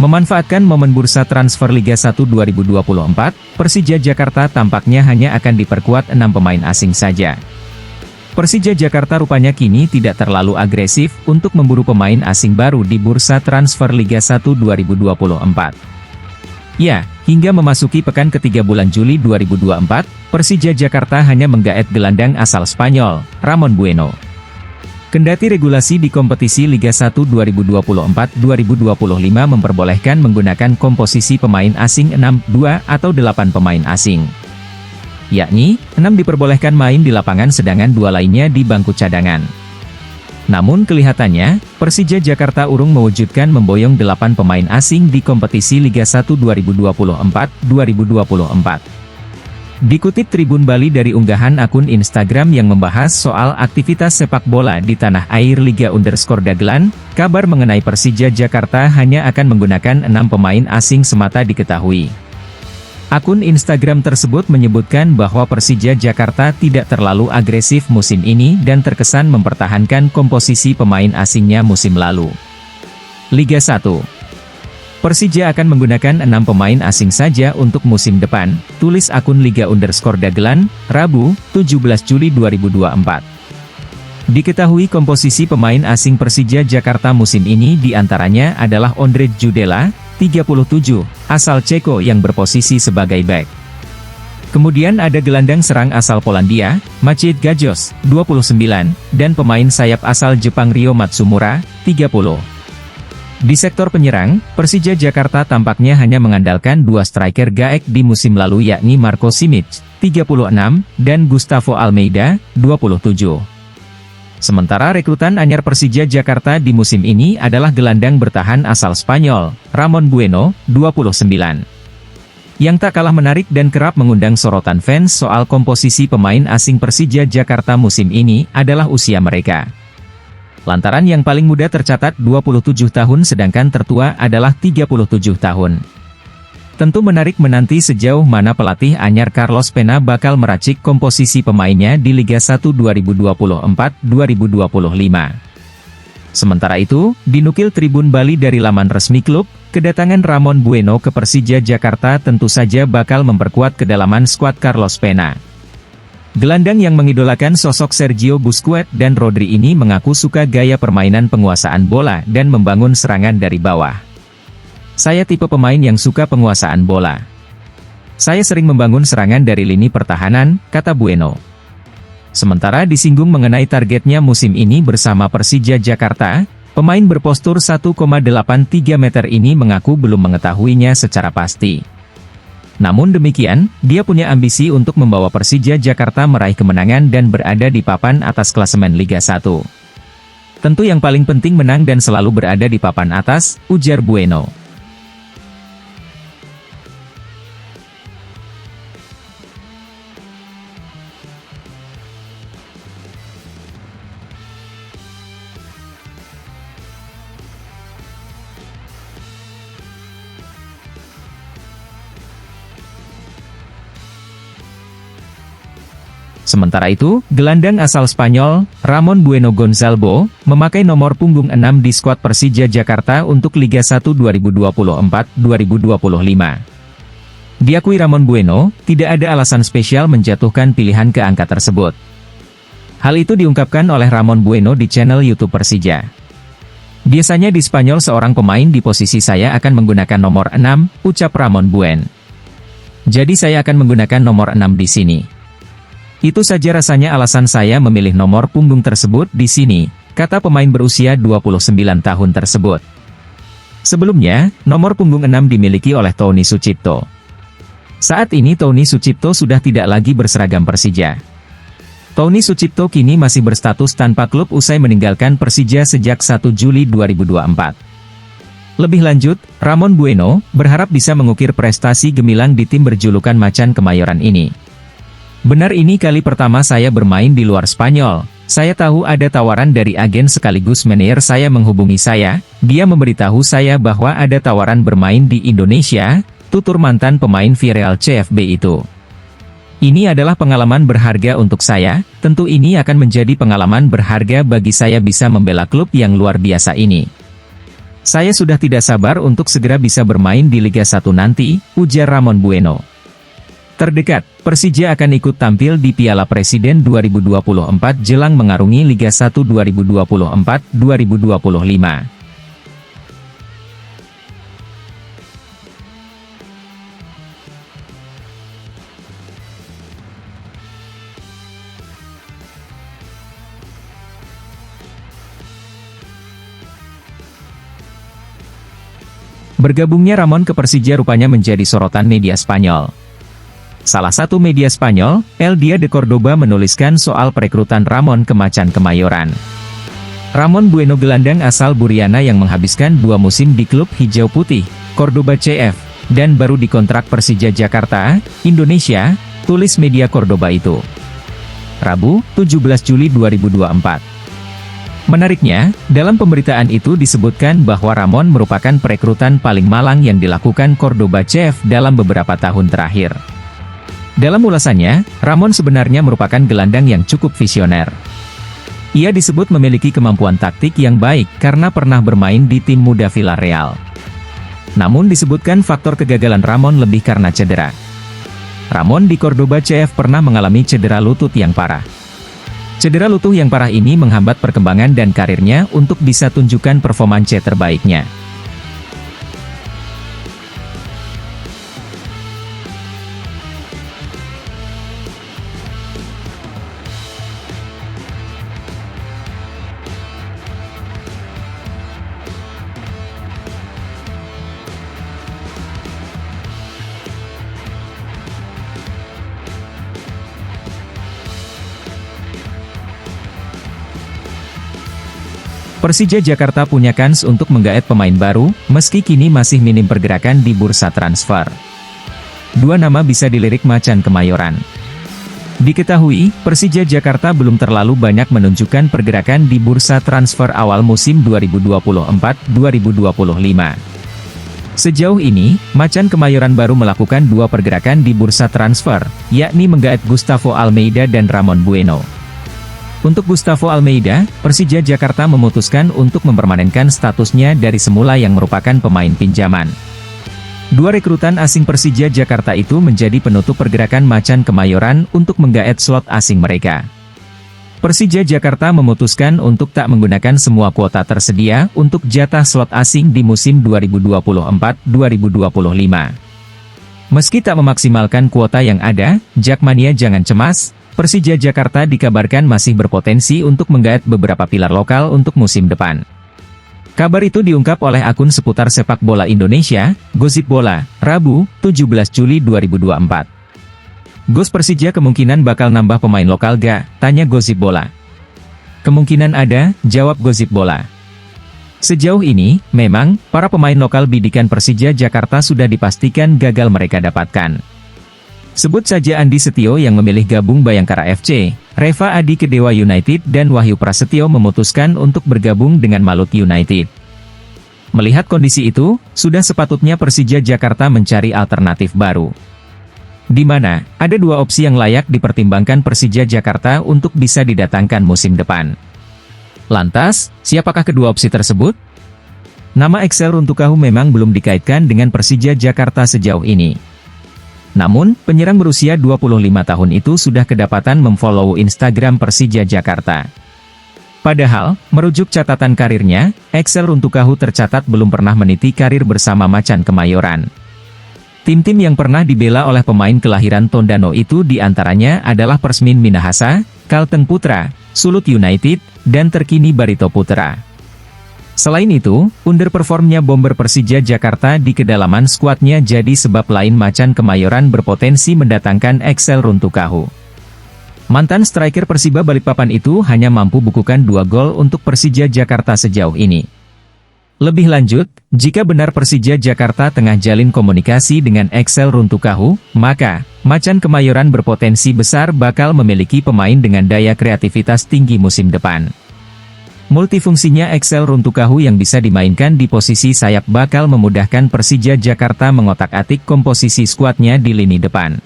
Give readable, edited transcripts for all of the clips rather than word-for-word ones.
Memanfaatkan momen bursa transfer Liga 1 2024, Persija Jakarta tampaknya hanya akan diperkuat 6 pemain asing saja. Persija Jakarta rupanya kini tidak terlalu agresif untuk memburu pemain asing baru di bursa transfer Liga 1 2024. Ya, hingga memasuki pekan ketiga bulan Juli 2024, Persija Jakarta hanya menggaet gelandang asal Spanyol, Ramon Bueno. Kendati regulasi di kompetisi Liga 1 2024-2025 memperbolehkan menggunakan komposisi pemain asing 6, 2, atau 8 pemain asing. Yakni, 6 diperbolehkan main di lapangan sedangkan 2 lainnya di bangku cadangan. Namun kelihatannya, Persija Jakarta urung mewujudkan memboyong 8 pemain asing di kompetisi Liga 1 2024-2024. Dikutip Tribun Bali dari unggahan akun Instagram yang membahas soal aktivitas sepak bola di tanah air Liga_Dagelan, kabar mengenai Persija Jakarta hanya akan menggunakan 6 pemain asing semata diketahui. Akun Instagram tersebut menyebutkan bahwa Persija Jakarta tidak terlalu agresif musim ini dan terkesan mempertahankan komposisi pemain asingnya musim lalu. Liga 1. Persija akan menggunakan 6 pemain asing saja untuk musim depan, tulis akun Liga_Dagelan, Rabu, 17 Juli 2024. Diketahui komposisi pemain asing Persija Jakarta musim ini diantaranya adalah Ondrej Judela, 37, asal Ceko yang berposisi sebagai bek. Kemudian ada gelandang serang asal Polandia, Maciej Gajos, 29, dan pemain sayap asal Jepang Ryo Matsumura, 30. Di sektor penyerang, Persija Jakarta tampaknya hanya mengandalkan 2 striker gaek di musim lalu yakni Marco Simic, 36, dan Gustavo Almeida, 27. Sementara rekrutan anyar Persija Jakarta di musim ini adalah gelandang bertahan asal Spanyol, Ramon Bueno, 29. Yang tak kalah menarik dan kerap mengundang sorotan fans soal komposisi pemain asing Persija Jakarta musim ini adalah usia mereka. Lantaran yang paling muda tercatat 27 tahun sedangkan tertua adalah 37 tahun. Tentu menarik menanti sejauh mana pelatih anyar Carlos Pena bakal meracik komposisi pemainnya di Liga 1 2024-2025. Sementara itu, dinukil Tribun Bali dari laman resmi klub, kedatangan Ramon Bueno ke Persija Jakarta tentu saja bakal memperkuat kedalaman skuad Carlos Pena. Gelandang yang mengidolakan sosok Sergio Busquets dan Rodri ini mengaku suka gaya permainan penguasaan bola dan membangun serangan dari bawah. Saya tipe pemain yang suka penguasaan bola. Saya sering membangun serangan dari lini pertahanan, kata Bueno. Sementara disinggung mengenai targetnya musim ini bersama Persija Jakarta, pemain berpostur 1,83 meter ini mengaku belum mengetahuinya secara pasti. Namun demikian, dia punya ambisi untuk membawa Persija Jakarta meraih kemenangan dan berada di papan atas klasemen Liga 1. Tentu yang paling penting menang dan selalu berada di papan atas, ujar Bueno. Sementara itu, gelandang asal Spanyol, Ramon Bueno Gonzalvo, memakai nomor punggung 6 di skuad Persija Jakarta untuk Liga 1 2024-2025. Diakui Ramon Bueno, tidak ada alasan spesial menjatuhkan pilihan ke angka tersebut. Hal itu diungkapkan oleh Ramon Bueno di channel YouTube Persija. Biasanya di Spanyol seorang pemain di posisi saya akan menggunakan nomor 6, ucap Ramon Bueno. Jadi saya akan menggunakan nomor 6 di sini. Itu saja rasanya alasan saya memilih nomor punggung tersebut di sini, kata pemain berusia 29 tahun tersebut. Sebelumnya, nomor punggung 6 dimiliki oleh Tony Sucipto. Saat ini Tony Sucipto sudah tidak lagi berseragam Persija. Tony Sucipto kini masih berstatus tanpa klub usai meninggalkan Persija sejak 1 Juli 2024. Lebih lanjut, Ramon Bueno berharap bisa mengukir prestasi gemilang di tim berjulukan Macan Kemayoran ini. Benar, ini kali pertama saya bermain di luar Spanyol. Saya tahu ada tawaran dari agen sekaligus manajer saya menghubungi saya. Dia memberitahu saya bahwa ada tawaran bermain di Indonesia, tutur mantan pemain Villarreal CFB itu. Ini adalah pengalaman berharga untuk saya, tentu ini akan menjadi pengalaman berharga bagi saya bisa membela klub yang luar biasa ini. "Saya sudah tidak sabar untuk segera bisa bermain di Liga 1 nanti," ujar Ramon Bueno. Terdekat, Persija akan ikut tampil di Piala Presiden 2024 jelang mengarungi Liga 1 2024-2025. Bergabungnya Ramon ke Persija rupanya menjadi sorotan media Spanyol. Salah satu media Spanyol, El Dia de Córdoba menuliskan soal perekrutan Ramon ke Macan Kemayoran. Ramon Bueno gelandang asal Buriana yang menghabiskan 2 musim di klub hijau putih, Córdoba CF, dan baru dikontrak Persija Jakarta, Indonesia, tulis media Córdoba itu. Rabu, 17 Juli 2024. Menariknya, dalam pemberitaan itu disebutkan bahwa Ramon merupakan perekrutan paling malang yang dilakukan Córdoba CF dalam beberapa tahun terakhir. Dalam ulasannya, Ramon sebenarnya merupakan gelandang yang cukup visioner. Ia disebut memiliki kemampuan taktik yang baik karena pernah bermain di tim muda Villarreal. Namun disebutkan faktor kegagalan Ramon lebih karena cedera. Ramon di Córdoba CF pernah mengalami cedera lutut yang parah. Cedera lutut yang parah ini menghambat perkembangan dan karirnya untuk bisa tunjukkan performance terbaiknya. Persija Jakarta punya kans untuk menggaet pemain baru, meski kini masih minim pergerakan di bursa transfer. 2 nama bisa dilirik Macan Kemayoran. Diketahui, Persija Jakarta belum terlalu banyak menunjukkan pergerakan di bursa transfer awal musim 2024-2025. Sejauh ini, Macan Kemayoran baru melakukan 2 pergerakan di bursa transfer, yakni menggaet Gustavo Almeida dan Ramon Bueno. Untuk Gustavo Almeida, Persija Jakarta memutuskan untuk mempermanenkan statusnya dari semula yang merupakan pemain pinjaman. 2 rekrutan asing Persija Jakarta itu menjadi penutup pergerakan Macan Kemayoran untuk menggaet slot asing mereka. Persija Jakarta memutuskan untuk tak menggunakan semua kuota tersedia untuk jatah slot asing di musim 2024-2025. Meski tak memaksimalkan kuota yang ada, Jakmania jangan cemas. Persija Jakarta dikabarkan masih berpotensi untuk menggaet beberapa pilar lokal untuk musim depan. Kabar itu diungkap oleh akun seputar sepak bola Indonesia, Gosip Bola, Rabu, 17 Juli 2024. "Gos Persija kemungkinan bakal nambah pemain lokal gak?" tanya Gosip Bola. "Kemungkinan ada," jawab Gosip Bola. Sejauh ini, memang, para pemain lokal bidikan Persija Jakarta sudah dipastikan gagal mereka dapatkan. Sebut saja Andi Setio yang memilih gabung Bayangkara FC, Reva Adi ke Dewa United dan Wahyu Prasetyo memutuskan untuk bergabung dengan Maluku United. Melihat kondisi itu, sudah sepatutnya Persija Jakarta mencari alternatif baru. Di mana, ada 2 opsi yang layak dipertimbangkan Persija Jakarta untuk bisa didatangkan musim depan. Lantas, siapakah kedua opsi tersebut? Nama Excel Runtukahu memang belum dikaitkan dengan Persija Jakarta sejauh ini. Namun, penyerang berusia 25 tahun itu sudah kedapatan memfollow Instagram Persija Jakarta. Padahal, merujuk catatan karirnya, Excel Runtukahu tercatat belum pernah meniti karir bersama Macan Kemayoran. Tim-tim yang pernah dibela oleh pemain kelahiran Tondano itu diantaranya adalah Persmin Minahasa, Kalteng Putra, Sulut United, dan terkini Barito Putra. Selain itu, underperformnya bomber Persija Jakarta di kedalaman skuadnya jadi sebab lain Macan Kemayoran berpotensi mendatangkan Excel Runtukahu. Mantan striker Persiba Balikpapan itu hanya mampu bukukan 2 gol untuk Persija Jakarta sejauh ini. Lebih lanjut, jika benar Persija Jakarta tengah jalin komunikasi dengan Excel Runtukahu, maka Macan Kemayoran berpotensi besar bakal memiliki pemain dengan daya kreativitas tinggi musim depan. Multifungsinya Excel Runtukahu yang bisa dimainkan di posisi sayap bakal memudahkan Persija Jakarta mengotak-atik komposisi skuadnya di lini depan.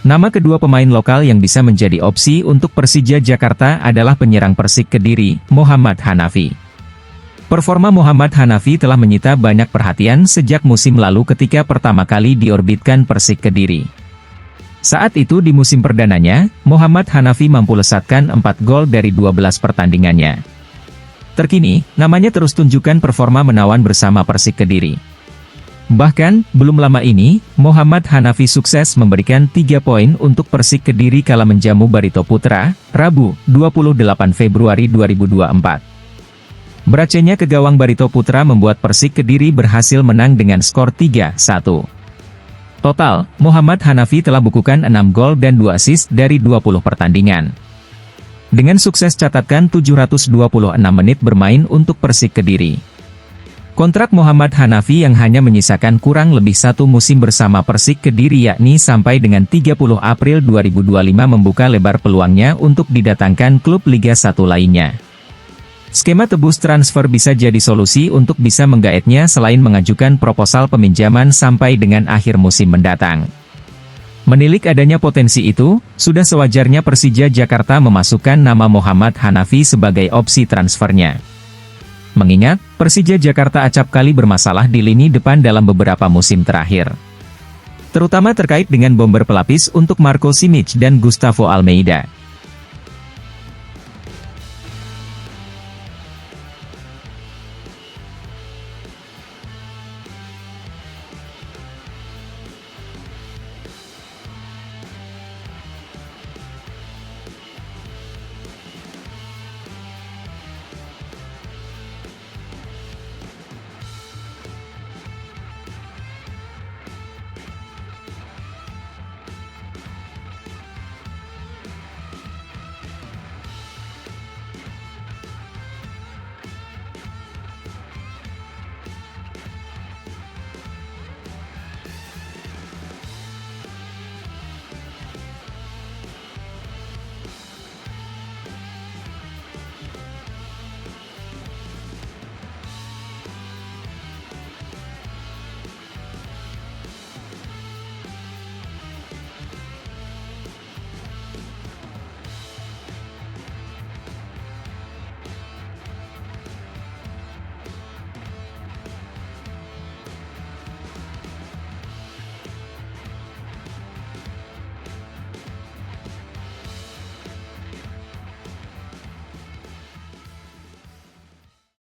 Nama kedua pemain lokal yang bisa menjadi opsi untuk Persija Jakarta adalah penyerang Persik Kediri, Muhammad Hanafi. Performa Muhammad Hanafi telah menyita banyak perhatian sejak musim lalu ketika pertama kali diorbitkan Persik Kediri. Saat itu di musim perdananya, Muhammad Hanafi mampu lesatkan 4 gol dari 12 pertandingannya. Terkini, namanya terus tunjukkan performa menawan bersama Persik Kediri. Bahkan, belum lama ini, Muhammad Hanafi sukses memberikan 3 poin untuk Persik Kediri kala menjamu Barito Putra, Rabu, 28 Februari 2024. Beracenya ke gawang Barito Putra membuat Persik Kediri berhasil menang dengan skor 3-1. Total, Muhammad Hanafi telah bukukan 6 gol dan 2 assist dari 20 pertandingan. Dengan sukses catatkan 726 menit bermain untuk Persik Kediri. Kontrak Muhammad Hanafi yang hanya menyisakan kurang lebih 1 musim bersama Persik Kediri yakni sampai dengan 30 April 2025 membuka lebar peluangnya untuk didatangkan klub Liga 1 lainnya. Skema tebus transfer bisa jadi solusi untuk bisa menggaetnya selain mengajukan proposal peminjaman sampai dengan akhir musim mendatang. Menilik adanya potensi itu, sudah sewajarnya Persija Jakarta memasukkan nama Muhammad Hanafi sebagai opsi transfernya. Mengingat, Persija Jakarta acap kali bermasalah di lini depan dalam beberapa musim terakhir. Terutama terkait dengan bomber pelapis untuk Marco Simic dan Gustavo Almeida.